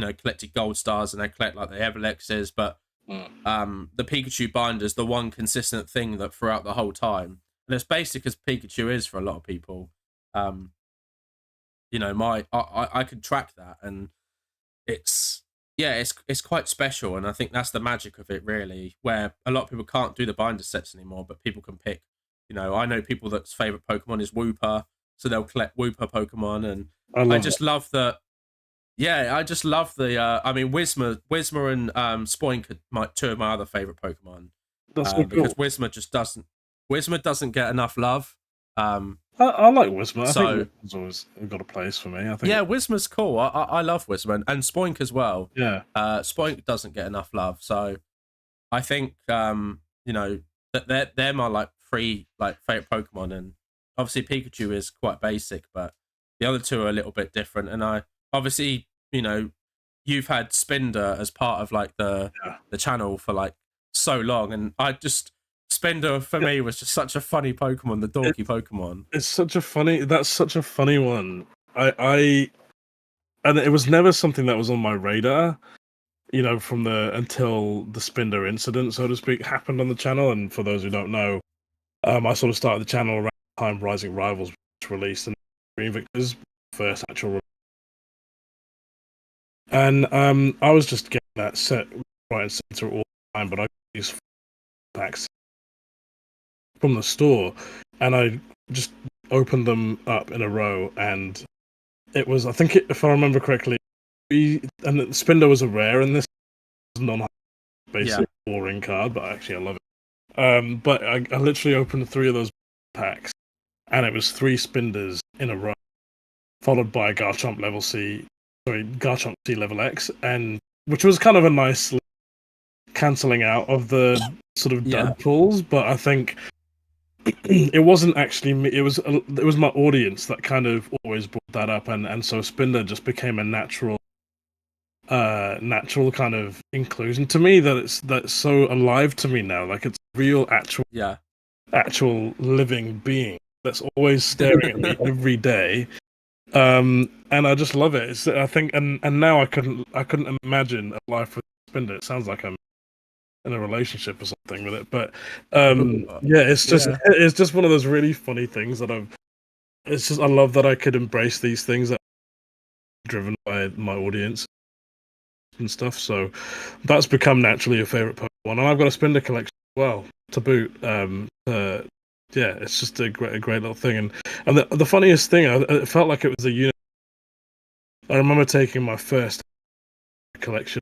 I collected Gold Stars, and I collect like the Everlexes, but the Pikachu binder is the one consistent thing that throughout the whole time, and as basic as Pikachu is for a lot of people, I could track that, and it's quite special, and I think that's the magic of it, really, where a lot of people can't do the binder sets anymore, but people can pick. I know people that's favorite Pokemon is Wooper, so they'll collect Wooper Pokemon, and I just love the. Yeah, I just love the. I mean, Whismur and Spoink are two of my other favorite Pokemon. That's so cool. Because Whismur doesn't get enough love. I like Whismur. I think Whismur's always got a place for me. I think. Yeah, Whismur's cool. I love Whismur, and Spoink as well. Yeah. Spoink doesn't get enough love, so I think the they're my like three like favorite Pokemon, and obviously Pikachu is quite basic, but the other two are a little bit different. And I obviously, you've had Spinder as part of like Yeah. the channel for like so long, and I just Spinder for me was just such a funny Pokemon, the dorky Pokemon. It's that's such a funny one. And it was never something that was on my radar, until the Spinder incident, so to speak, happened on the channel. And for those who don't know, I sort of started the channel around the time Rising Rivals was released and Green Victor's first actual. And I was just getting that set right and center all the time, but I got these packs from the store, and I just opened them up in a row, and it was, I think, if I remember correctly, and Spinder was a rare in this non-basic boring card, but actually I love it. But I literally opened 3 of those packs, and it was 3 Spinders in a row, followed by Garchomp C level X, and which was kind of a nice cancelling out of the sort of dud pulls. But I think it wasn't actually me. It was my audience that kind of always brought that up, and so Spinder just became a natural kind of inclusion to me, that's so alive to me now. Like, it's a real actual living being that's always staring at me every day. And I just love it. I think, and now I couldn't imagine a life with Spinder. It sounds like I'm in a relationship or something with it, but it's just one of those really funny things that I love that I could embrace these things that are driven by my audience and stuff. So that's become naturally a favorite Pokemon, and I've got a Spinder collection as well to boot. It's just a great little thing. And the funniest thing, it felt like it was a unit. I remember taking my first collection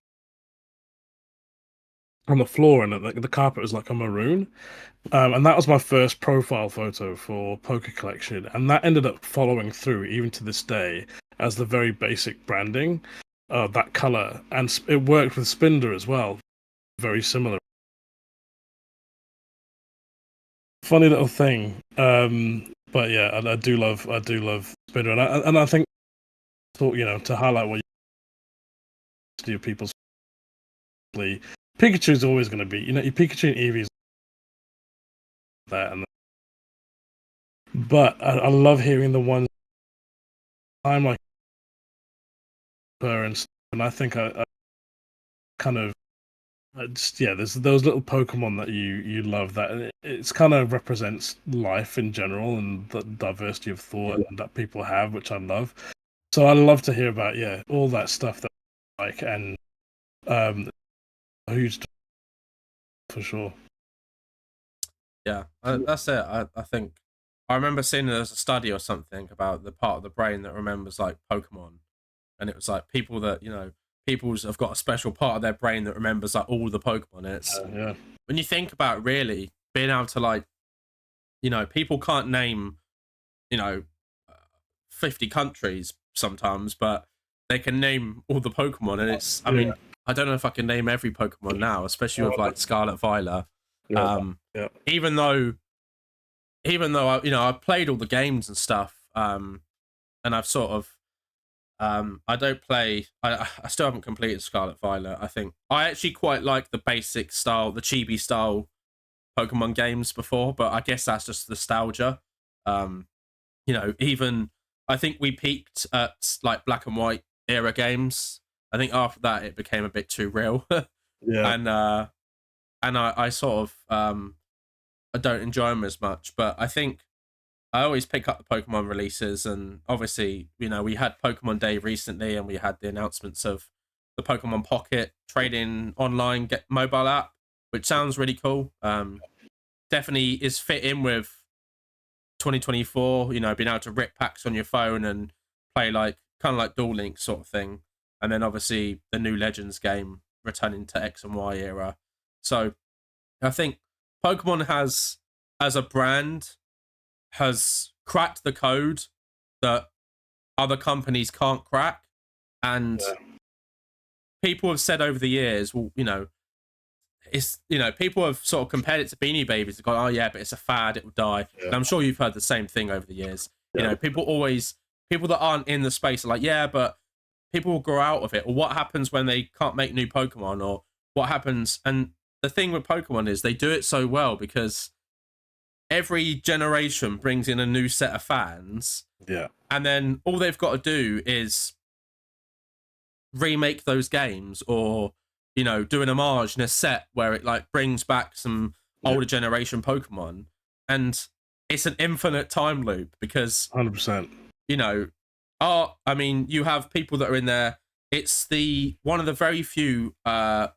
on the floor, and the carpet was like a maroon. And that was my first profile photo for Poker Collection, and that ended up following through even to this day as the very basic branding. That color, and it worked with Spinder as well, very similar. Funny little thing, but yeah, I do love Spinder, and I think, to highlight what you people's Pikachu's always going to be, your Pikachu and Eevee's that, but I love hearing the ones I'm like her and stuff, and I think I kind of there's those little Pokemon that you love, that it's kind of represents life in general and the diversity of thought that people have, which I love. So I love to hear about all that stuff that I like, and who's for sure. Yeah, that's it. I think I remember seeing there's a study or something about the part of the brain that remembers like Pokemon, and it was like people that people's have got a special part of their brain that remembers like all the Pokemon. And it's when you think about it, really being able to like, people can't name 50 countries sometimes, but they can name all the Pokemon, and it's I mean, I don't know if I can name every Pokemon now, especially with like Scarlet Violet. Even though I've played all the games and stuff, and I've sort of I don't play. I still haven't completed Scarlet Violet. I think I actually quite like the basic style, the chibi style Pokemon games before, but I guess that's just nostalgia. Even I think we peaked at like Black and White era games. I think after that it became a bit too real. And I sort of I don't enjoy them as much, but I think I always pick up the Pokemon releases, and obviously, we had Pokemon Day recently, and we had the announcements of the Pokemon Pocket trading online mobile app, which sounds really cool. Definitely is fit in with 2024. Being able to rip packs on your phone and play like kind of like Duel Link sort of thing, and then obviously the new Legends game returning to X and Y era. So I think Pokemon has, as a brand, has cracked the code that other companies can't crack. And people have said over the years, well, it's, you know, people have sort of compared it to Beanie Babies and gone, oh yeah, but it's a fad, it will die. And I'm sure you've heard the same thing over the years. You know, people that aren't in the space are like, yeah, but people will grow out of it. Or what happens when they can't make new Pokemon, or what happens? And the thing with Pokemon is they do it so well because every generation brings in a new set of fans. Yeah. And then all they've got to do is remake those games, or, you know, do an homage in a set where it like brings back some older generation Pokemon. And it's an infinite time loop because 100%. You know, I mean, you have people that are in there. It's one of the very few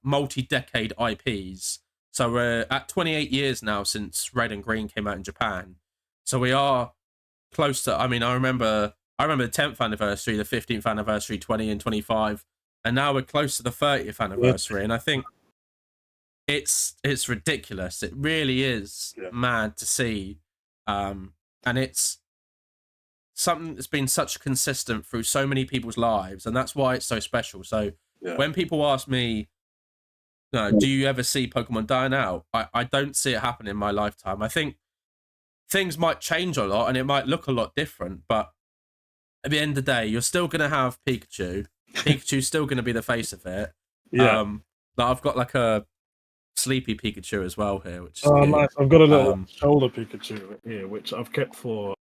multi-decade IPs. So we're at 28 years now since Red and Green came out in Japan. So we are close to. I mean, I remember the 10th anniversary, the 15th anniversary, 20 and 25, and now we're close to the 30th anniversary. And I think it's ridiculous. It really is mad to see, and it's something that's been such consistent through so many people's lives, and that's why it's so special. So when people ask me, do you ever see Pokemon dying out? I don't see it happen in my lifetime. I think things might change a lot and it might look a lot different, but at the end of the day, you're still going to have Pikachu. Pikachu's still going to be the face of it. Like I've got like a sleepy Pikachu as well here, which is nice. I've got a little shoulder Pikachu here, which I've kept for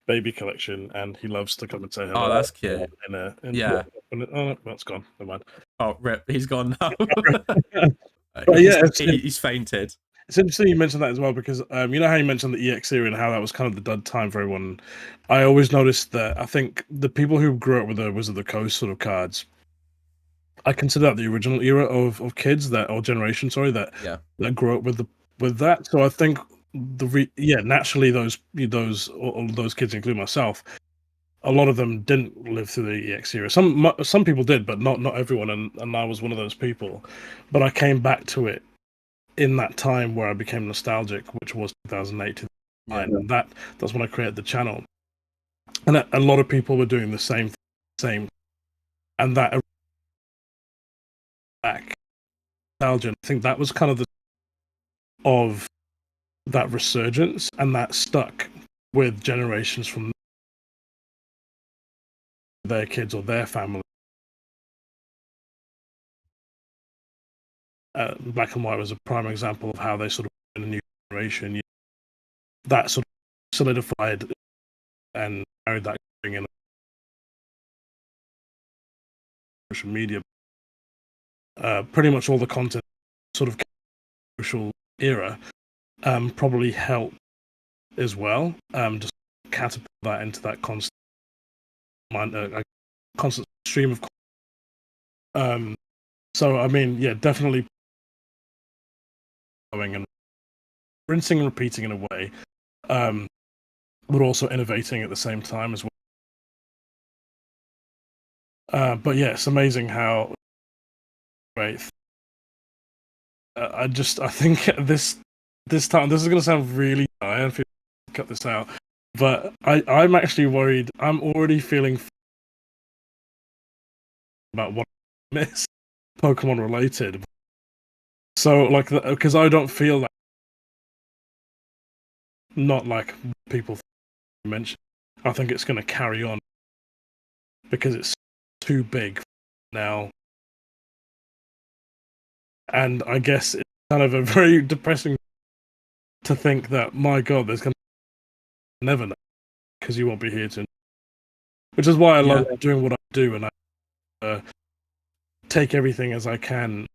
baby collection, and he loves to come and say hello. Oh, that's cute. Oh, that's gone. Never mind. Oh, rip. He's gone now. He's fainted. It's interesting you mentioned that as well, because you know how you mentioned the EX era and how that was kind of the dud time for everyone. I always noticed that I think the people who grew up with the Wizard of the Coast sort of cards, I consider that the original era of kids or generation, that grew up with that. So I think naturally those all those kids, including myself, a lot of them didn't live through the EX era. Some people did, but not everyone, and I was one of those people. But I came back to it in that time where I became nostalgic, which was 2008, and that's when I created the channel. And a lot of people were doing the same, and that back nostalgia. I think that was kind of of that resurgence, and that stuck with generations from their kids or their family. Black and White was a prime example of how they sort of in a new generation that sort of solidified and carried that going in social media. Pretty much all the content sort of social era probably helped as well. Just catapult that into that constant stream of. So I mean, definitely going and rinsing and repeating in a way, but also innovating at the same time as well. But it's amazing how great. I think this time, this is going to sound really I don't feel cut this out, but I'm actually worried. I'm already feeling about what I miss Pokemon related. So because I don't feel that, not like people mention. I think it's going to carry on because it's too big now. And I guess it's kind of a very depressing to think that, my God, there's going to never know because you won't be here to. Which is why I love doing what I do, and I take everything as I can,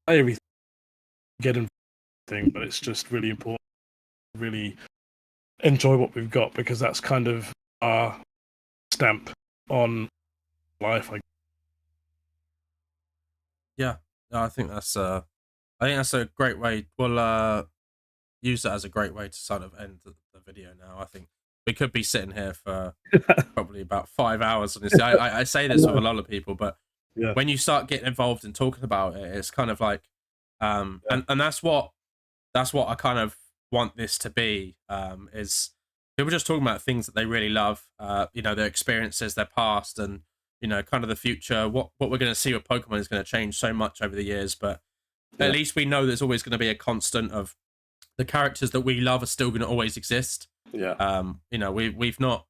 everything, get everything, but it's just really important to really enjoy what we've got, because that's kind of our stamp on life. I think that's a great way. We'll use that as a great way to sort of end the video now. I think we could be sitting here for probably about 5 hours on this. I say this with a lot of people, but when you start getting involved and talking about it, it's kind of like and that's what I kind of want this to be, is people just talking about things that they really love, their experiences, their past, and kind of the future. What we're going to see with Pokemon is going to change so much over the years, but at least we know there's always going to be a constant of the characters that we love are still going to always exist. You know, we've not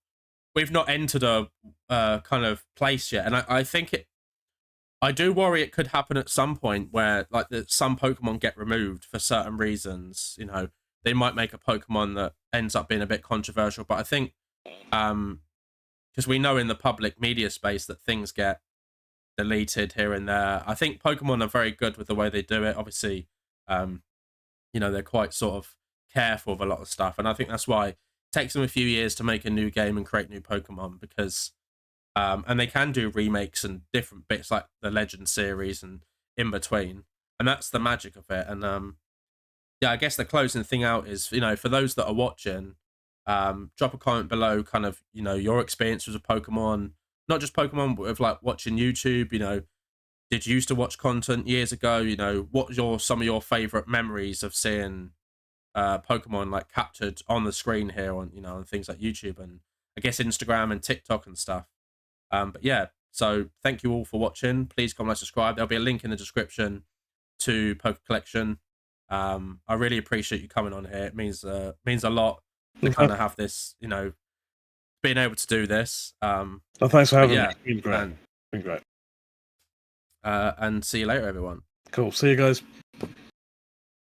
entered a kind of place yet, and I think I do worry it could happen at some point where like some Pokemon get removed for certain reasons. You know, they might make a Pokemon that ends up being a bit controversial, but I think because we know in the public media space that things get deleted here and there. I think Pokemon are very good with the way they do it. Obviously, you know, they're quite sort of careful of a lot of stuff, and I think that's why it takes them a few years to make a new game and create new Pokemon, because and they can do remakes and different bits like the Legend series and in between, and that's the magic of it. And yeah, I guess the closing thing out is, you know, for those that are watching, drop a comment below, kind of, you know, your experience with Pokemon, not just Pokemon, but with like watching YouTube. You know, did you used to watch content years ago? You know, what your some of your favorite memories of seeing Pokemon like captured on the screen here on, you know, on things like YouTube and I guess Instagram and TikTok and stuff. But yeah, so thank you all for watching. Please comment, like, subscribe. There'll be a link in the description to Poke Collection. I really appreciate you coming on here. It means a lot to kind of have this, you know, being able to do this. Well, thanks for having me. Yeah, It's been great. Been great. And see you later, everyone. Cool. See you guys.